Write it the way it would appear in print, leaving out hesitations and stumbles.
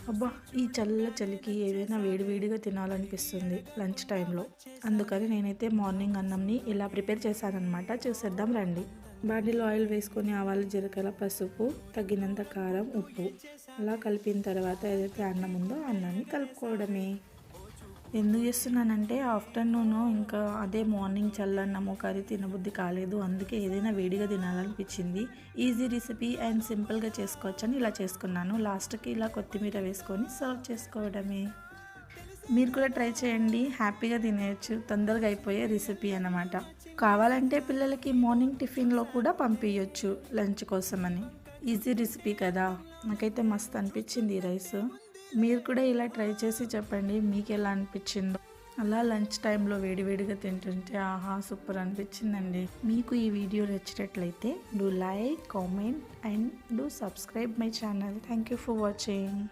అబ్బా! ఈ చలికి ఏదైనా వేడివేడిగా తినాలనిపిస్తుంది లంచ్ టైంలో. అందుకని నేనైతే మార్నింగ్ అన్నంని ఇలా ప్రిపేర్ చేశాననమాట. చూసేద్దాం రండి. బాండీలో ఆయిల్ వేసుకొని ఆవాలు, జీలకర్ర, పసుపు, తగినంత కారం, ఉప్పు అలా కలిపిన తర్వాత ఏదైతే అన్నం ఉందో అన్నాన్ని కలుపుకోవడమే. ఎందుకు చేస్తున్నానంటే ఆఫ్టర్నూన్ ఇంకా అదే మార్నింగ్ చల్లన్నము కర్రీ తినబుద్ధి కాలేదు. అందుకే ఏదైనా వేడిగా తినాలనిపించింది. ఈజీ రెసిపీ అండ్ సింపుల్గా చేసుకోవచ్చని ఇలా చేసుకున్నాను. లాస్ట్కి ఇలా కొత్తిమీర వేసుకొని సర్వ్ చేసుకోవడమే. మీరు కూడా ట్రై చేయండి. హ్యాపీగా తినేయచ్చు. తొందరగా అయిపోయే రెసిపీ అన్నమాట. కావాలంటే పిల్లలకి మార్నింగ్ టిఫిన్లో కూడా పంపించవచ్చు లంచ్ కోసమని. ఈజీ రెసిపీ కదా. నాకైతే మస్తు అనిపించింది ఈ రైస్. మీరు కూడా ఇలా ట్రై చేసి చెప్పండి మీకు ఎలా అనిపించిందో. అలా లంచ్ టైంలో వేడివేడిగా తింటుంటే ఆహా సూపర్ అనిపించిందండి. మీకు ఈ వీడియో నచ్చినట్లయితే do like, comment and do subscribe my channel. Thank you for watching.